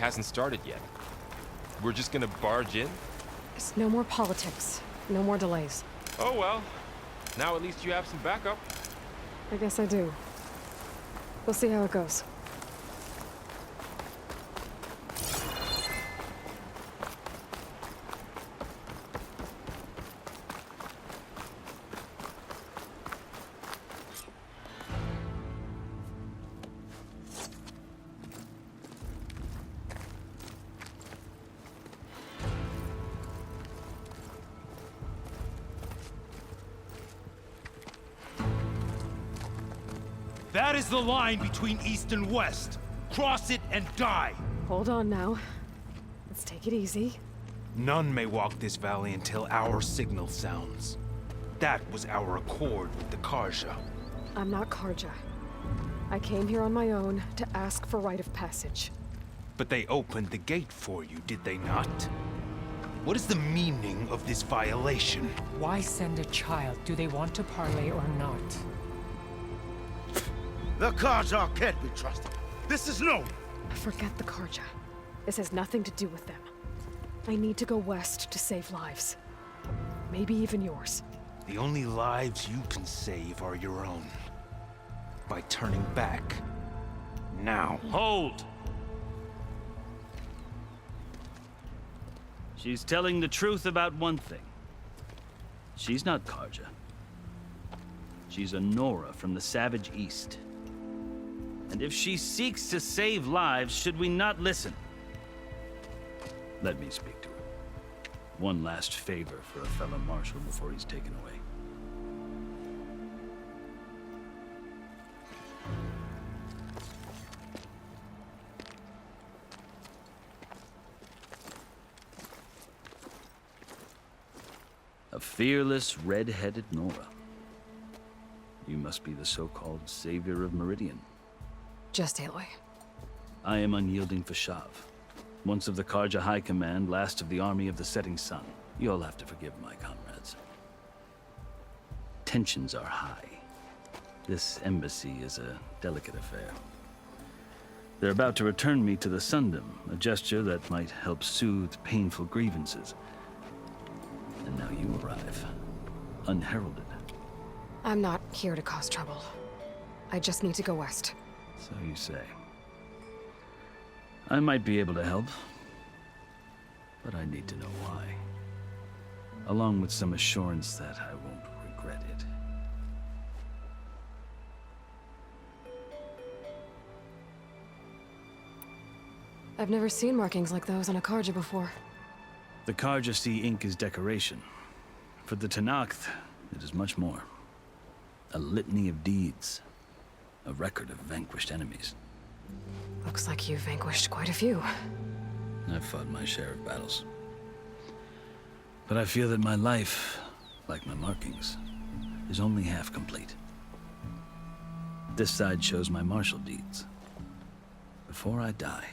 hasn't started yet. We're just gonna barge in? There's no more politics. No more delays. Oh well. Now at least you have some backup. I guess I do. We'll see how it goes. That is the line between East and West. Cross it and die. Hold on now. Let's take it easy. None may walk this valley until our signal sounds. That was our accord with the Karja. I'm not Karja. I came here on my own to ask for rite of passage. But they opened the gate for you, did they not? What is the meaning of this violation? Why send a child? Do they want to parley or not? The Karja can't be trusted. This is known. Forget the Karja. This has nothing to do with them. I need to go west to save lives. Maybe even yours. The only lives you can save are your own. By turning back. Now. Hold! She's telling the truth about one thing. She's not Karja. She's a Nora from the Savage East. And if she seeks to save lives, should we not listen? Let me speak to her. One last favor for a fellow marshal before he's taken away. A fearless, red-headed Nora. You must be the so-called savior of Meridian. Just Aloy. I am unyielding Fashav. Once of the Karja High Command, last of the army of the setting sun. You'll have to forgive my comrades. Tensions are high. This embassy is a delicate affair. They're about to return me to the Sundom, a gesture that might help soothe painful grievances. And now you arrive, unheralded. I'm not here to cause trouble. I just need to go west. So you say. I might be able to help, but I need to know why. Along with some assurance that I won't regret it. I've never seen markings like those on a Karja before. The Karja see ink as decoration. For the Tenakth, it is much more. A litany of deeds. A record of vanquished enemies. Looks like you've vanquished quite a few. I've fought my share of battles. But I feel that my life, like my markings, is only half complete. This side shows my martial deeds. Before I die,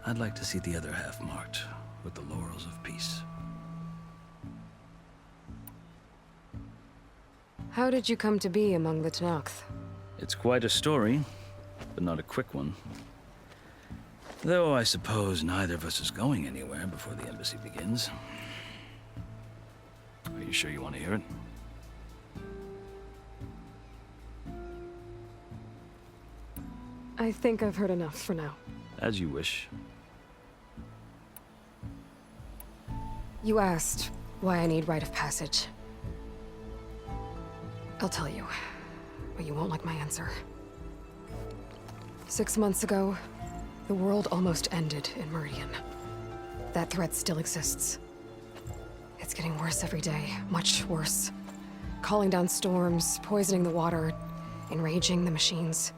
I'd like to see the other half marked with the laurels of peace. How did you come to be among the Tenakth? It's quite a story, but not a quick one. Though I suppose neither of us is going anywhere before the embassy begins. Are you sure you want to hear it? I think I've heard enough for now. As you wish. You asked why I need rite of passage. I'll tell you, but you won't like my answer. 6 months ago, the world almost ended in Meridian. That threat still exists. It's getting worse every day, much worse. Calling down storms, poisoning the water, enraging the machines.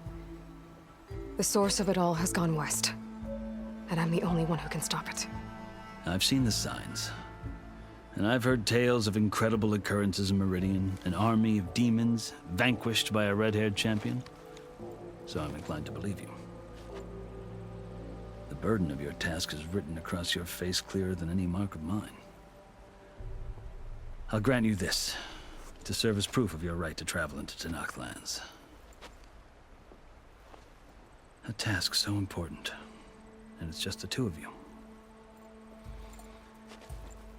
The source of it all has gone west, and I'm the only one who can stop it. I've seen the signs. And I've heard tales of incredible occurrences in Meridian, an army of demons vanquished by a red-haired champion. So I'm inclined to believe you. The burden of your task is written across your face clearer than any mark of mine. I'll grant you this, to serve as proof of your right to travel into Tenakth lands. A task so important, and it's just the two of you.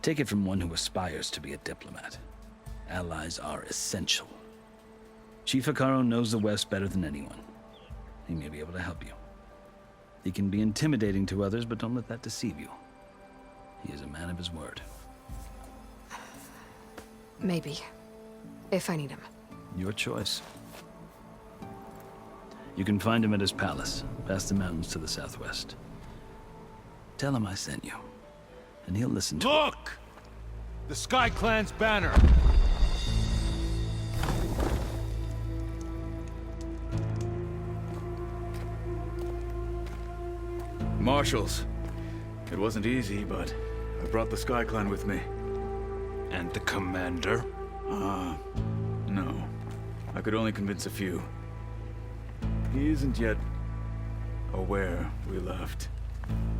Take it from one who aspires to be a diplomat. Allies are essential. Chief Hikaru knows the West better than anyone. He may be able to help you. He can be intimidating to others, but don't let that deceive you. He is a man of his word. Maybe. If I need him. Your choice. You can find him at his palace, past the mountains to the southwest. Tell him I sent you, and he'll listen to Look! The Sky Clan's banner! Marshals. It wasn't easy, but I brought the Sky Clan with me. And the commander? No. I could only convince a few. He isn't yet aware we left.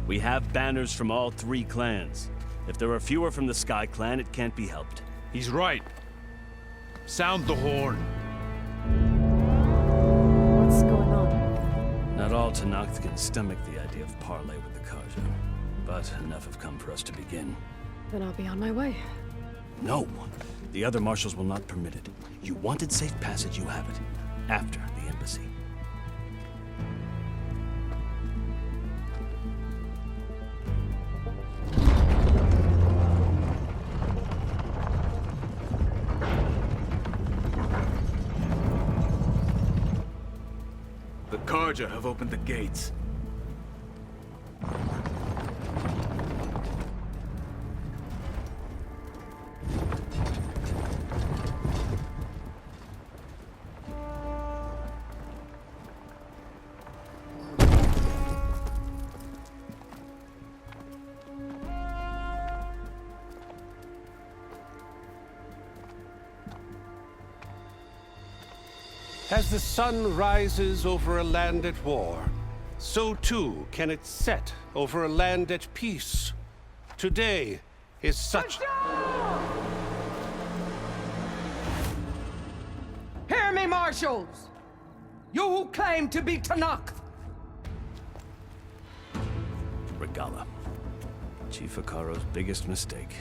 We have banners from all 3 clans. If there are fewer from the Sky Clan, it can't be helped. He's right. Sound the horn. What's going on? Not all Tenakth can stomach the idea of parley with the Karja, but enough have come for us to begin. Then I'll be on my way. No! The other marshals will not permit it. You wanted safe passage, you have it. After the embassy. The Karja have opened the gates. As the sun rises over a land at war, so too can it set over a land at peace. Today is such... Hear me, marshals! You who claim to be Tenakth! Regala. Chief Hikaru's biggest mistake.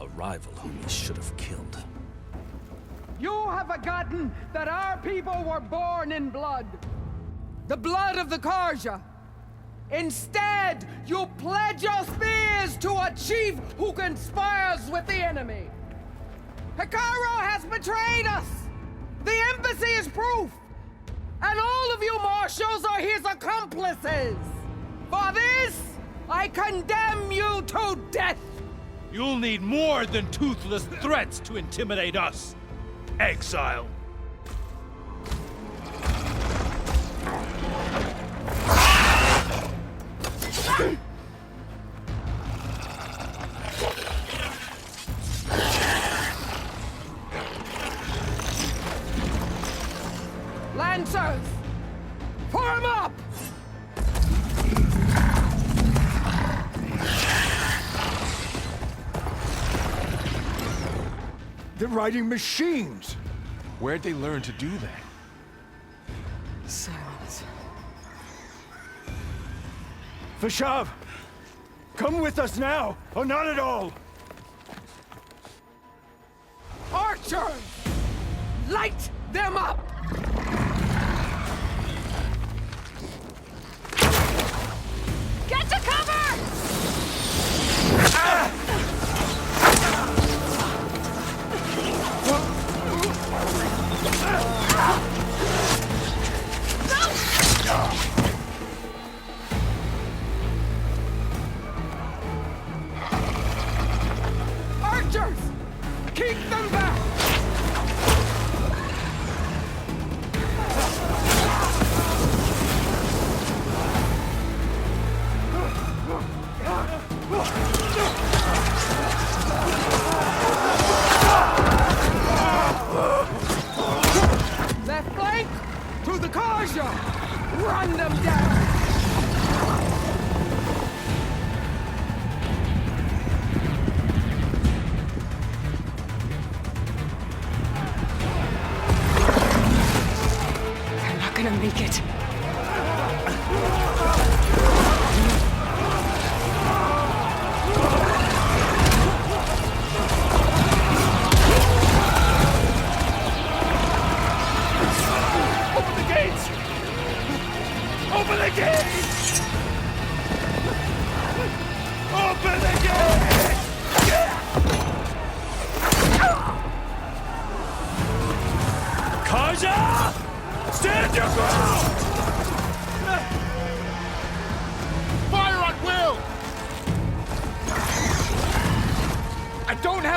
A rival whom he should have killed. You have forgotten that our people were born in blood. The blood of the Karja. Instead, you pledge your spears to a chief who conspires with the enemy. Hikaru has betrayed us. The embassy is proof. And all of you marshals are his accomplices. For this, I condemn you to death. You'll need more than toothless threats to intimidate us. Exile. Lancers, form up! They're riding machines! Where'd they learn to do that? Silence. Vashav! Come with us now, or not at all! Archers! Light them up! Get to cover! Archers! Keep them back!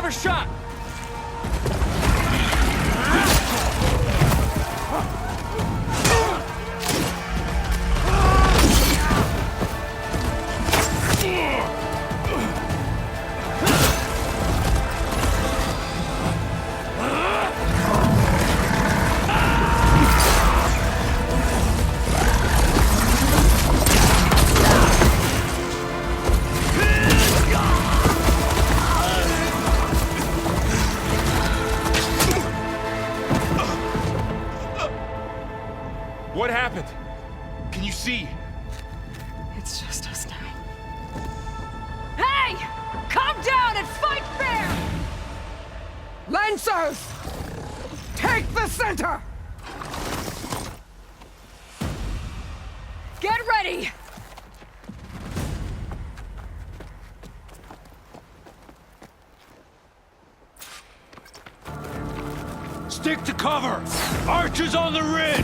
overshot! What happened? Can you see? It's just us now. Hey! Come down and fight fair! Lancers! Take the center! Get ready! Stick to cover! Archers on the ridge!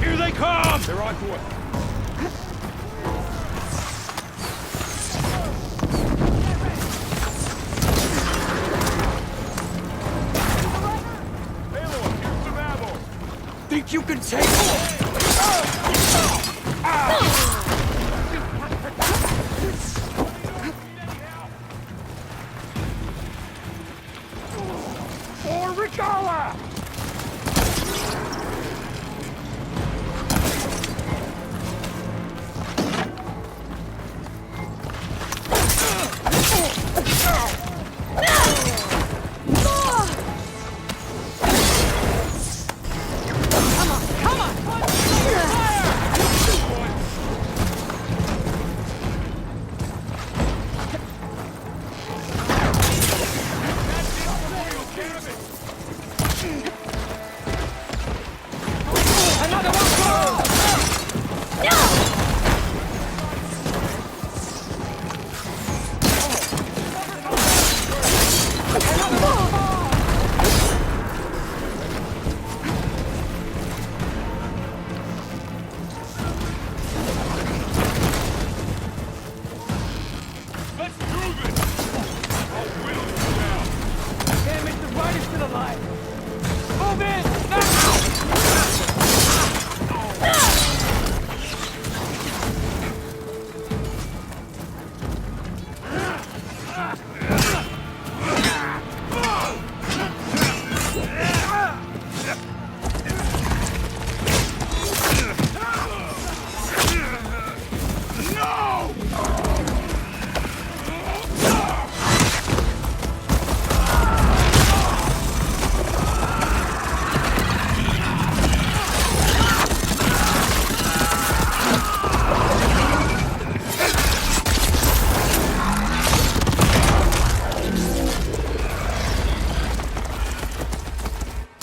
Here they come! They're on to us. Think you can take For Regala!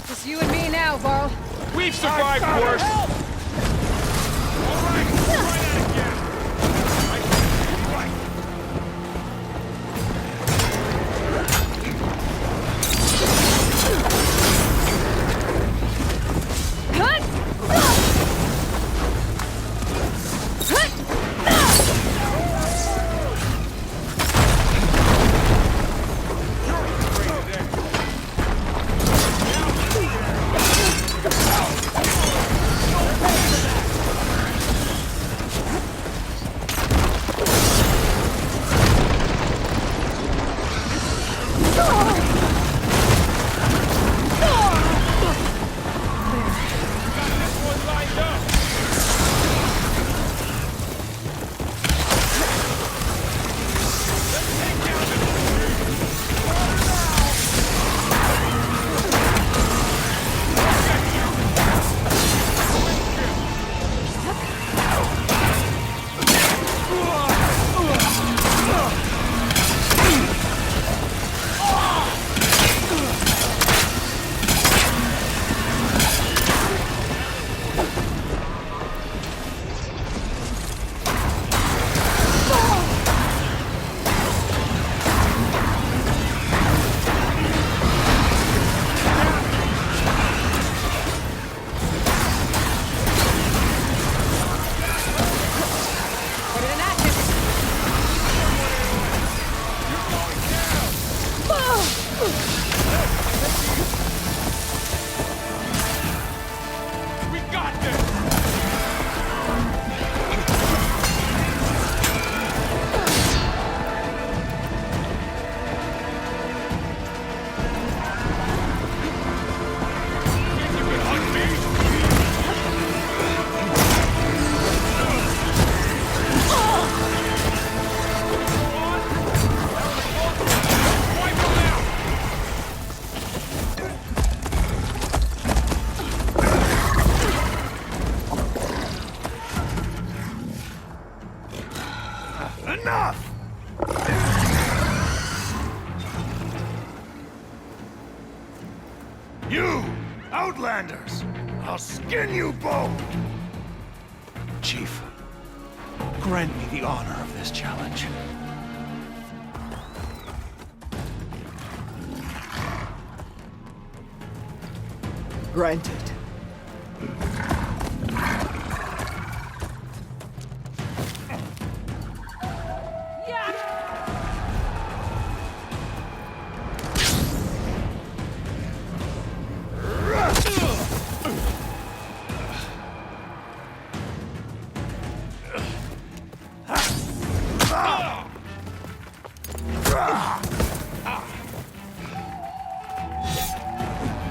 Just you and me now, Varl. We've survived worse! Outlanders! I'll skin you both! Chief, grant me the honor of this challenge. Granted.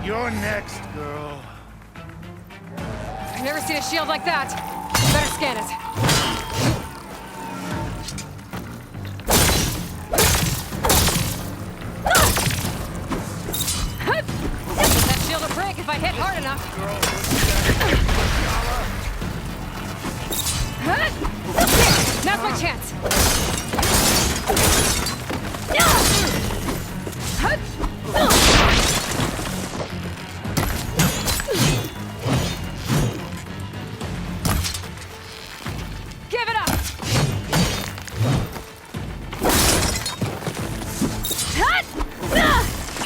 You're next, girl. I've never seen a shield like that. Better scan it. That shield will break if I hit hard enough. Now's my chance. Give it up!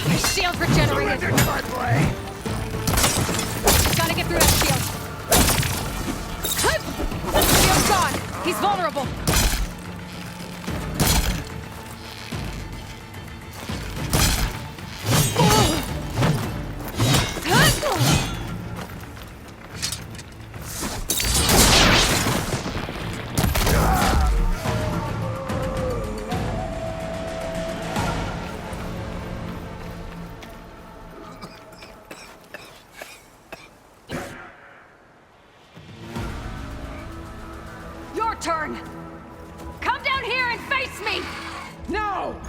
My shield's regenerated. Gotta get through that shield. Shield's gone. He's vulnerable. Your turn! Come down here and face me! No!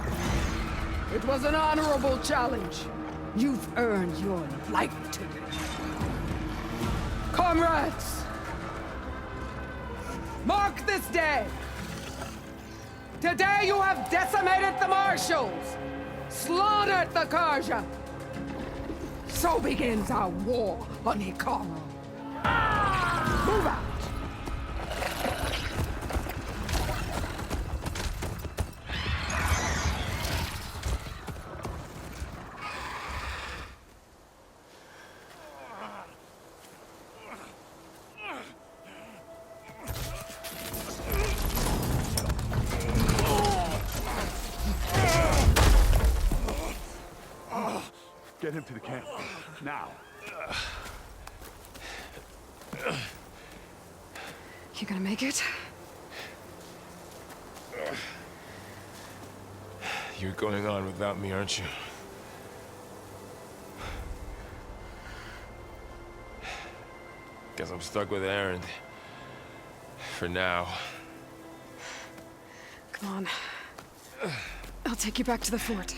It was an honorable challenge. You've earned your life today. Comrades! Mark this day! Today you have decimated the Marshals! Slaughtered the Karja! So begins our war on Hikaru. Move out! Get him to the camp. Now. You gonna make it? You're going on without me, aren't you? Guess I'm stuck with Erend. For now. Come on. I'll take you back to the fort.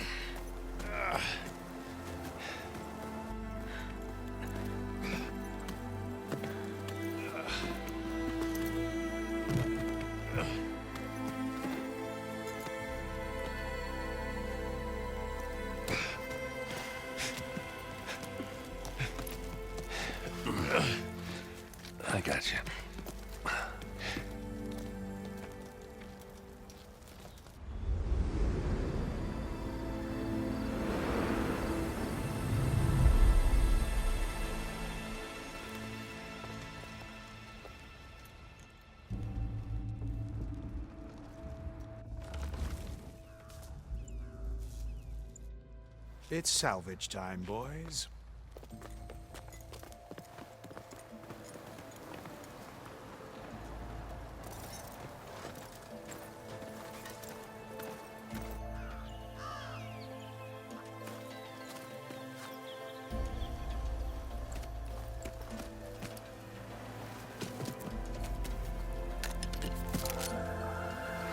I got you. It's salvage time, boys.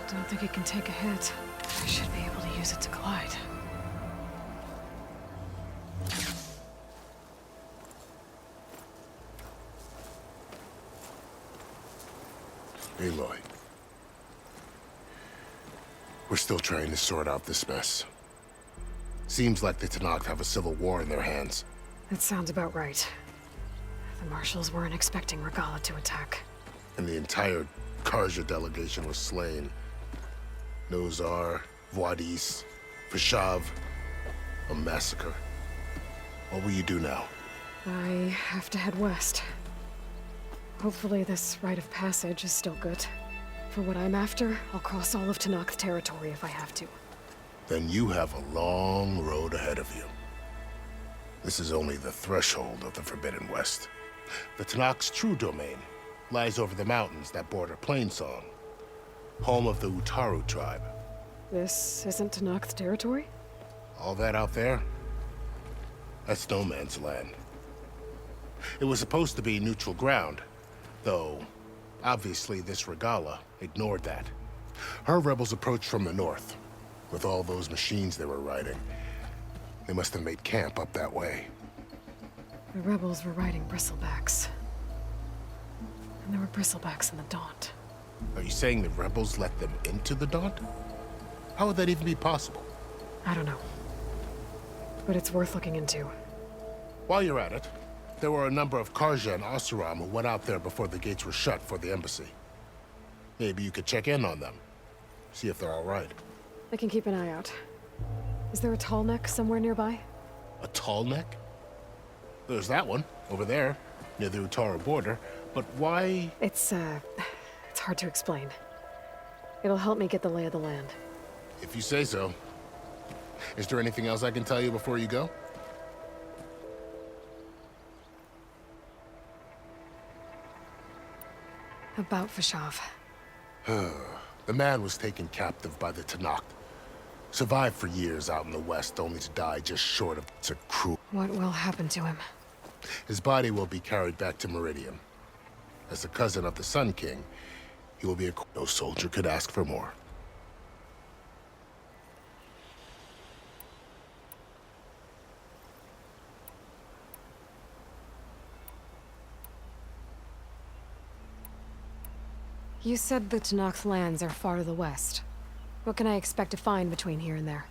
I don't think it can take a hit. I should be able to use it to glide. Aloy. We're still trying to sort out this mess. Seems like the Tenakth have a civil war in their hands. That sounds about right. The marshals weren't expecting Regala to attack. And the entire Karja delegation was slain. Nozar, Voidis, Fashav. A massacre. What will you do now? I have to head west. Hopefully this rite of passage is still good. For what I'm after, I'll cross all of Tenakth territory if I have to. Then you have a long road ahead of you. This is only the threshold of the Forbidden West. The Tenakth's true domain lies over the mountains that border Plainsong, home of the Utaru tribe. This isn't Tenakth territory? All that out there, that's no man's land. It was supposed to be neutral ground, though obviously this Regala ignored that. Her rebels approached from the north, with all those machines they were riding. They must have made camp up that way. The rebels were riding bristlebacks. And there were bristlebacks in the Daunt. Are you saying the rebels let them into the Daunt? How would that even be possible? I don't know. But it's worth looking into. While you're at it, there were a number of Karja and Oseram who went out there before the gates were shut for the embassy. Maybe you could check in on them. See if they're all right. I can keep an eye out. Is there a tall neck somewhere nearby? A tall neck? There's that one, over there, near the Utaru border. But why? It's hard to explain. It'll help me get the lay of the land. If you say so. Is there anything else I can tell you before you go? About Fashav. The man was taken captive by the Tenakth. Survived for years out in the west, only to die just short of a crew. What will happen to him? His body will be carried back to Meridian. As the cousin of the Sun King, he will be a... No soldier could ask for more. You said the Tenakth lands are far to the west. What can I expect to find between here and there?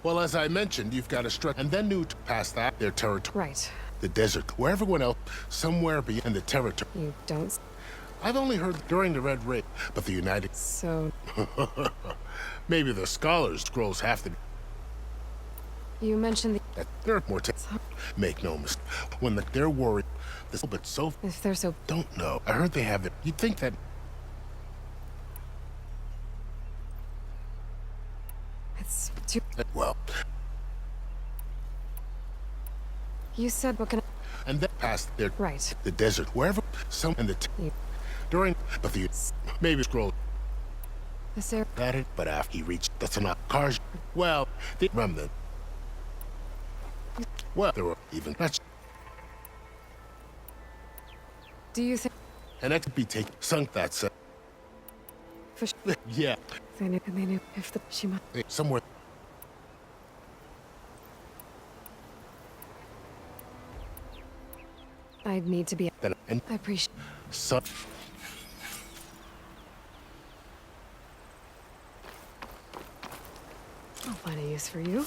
Well, as I mentioned, you've got to stretch, and then new past that, their territory. Right. The desert, where everyone else, somewhere beyond the territory. You don't... I've only heard during the Red Raid, but the United... So... Maybe the scholars scrolls have to... You mentioned the... That they're more... Make no mistake. When they're worried, but so... If they're so... Don't know. I heard they have it. You'd think that... It's too... Well... You said what can I... And then past their... Right. The desert, wherever... Some... And the... You... During... But the... Maybe scroll... This area... At it, but after he reached... That's not cars... Well... The remnant... Well, there were even... That's... Do you think... And that could be taken... Sunk that set... Fish... Yeah. They knew if the... She might... Somewhere... I'd need to be... Then... And... I appreciate... Some... I'll find a use for you.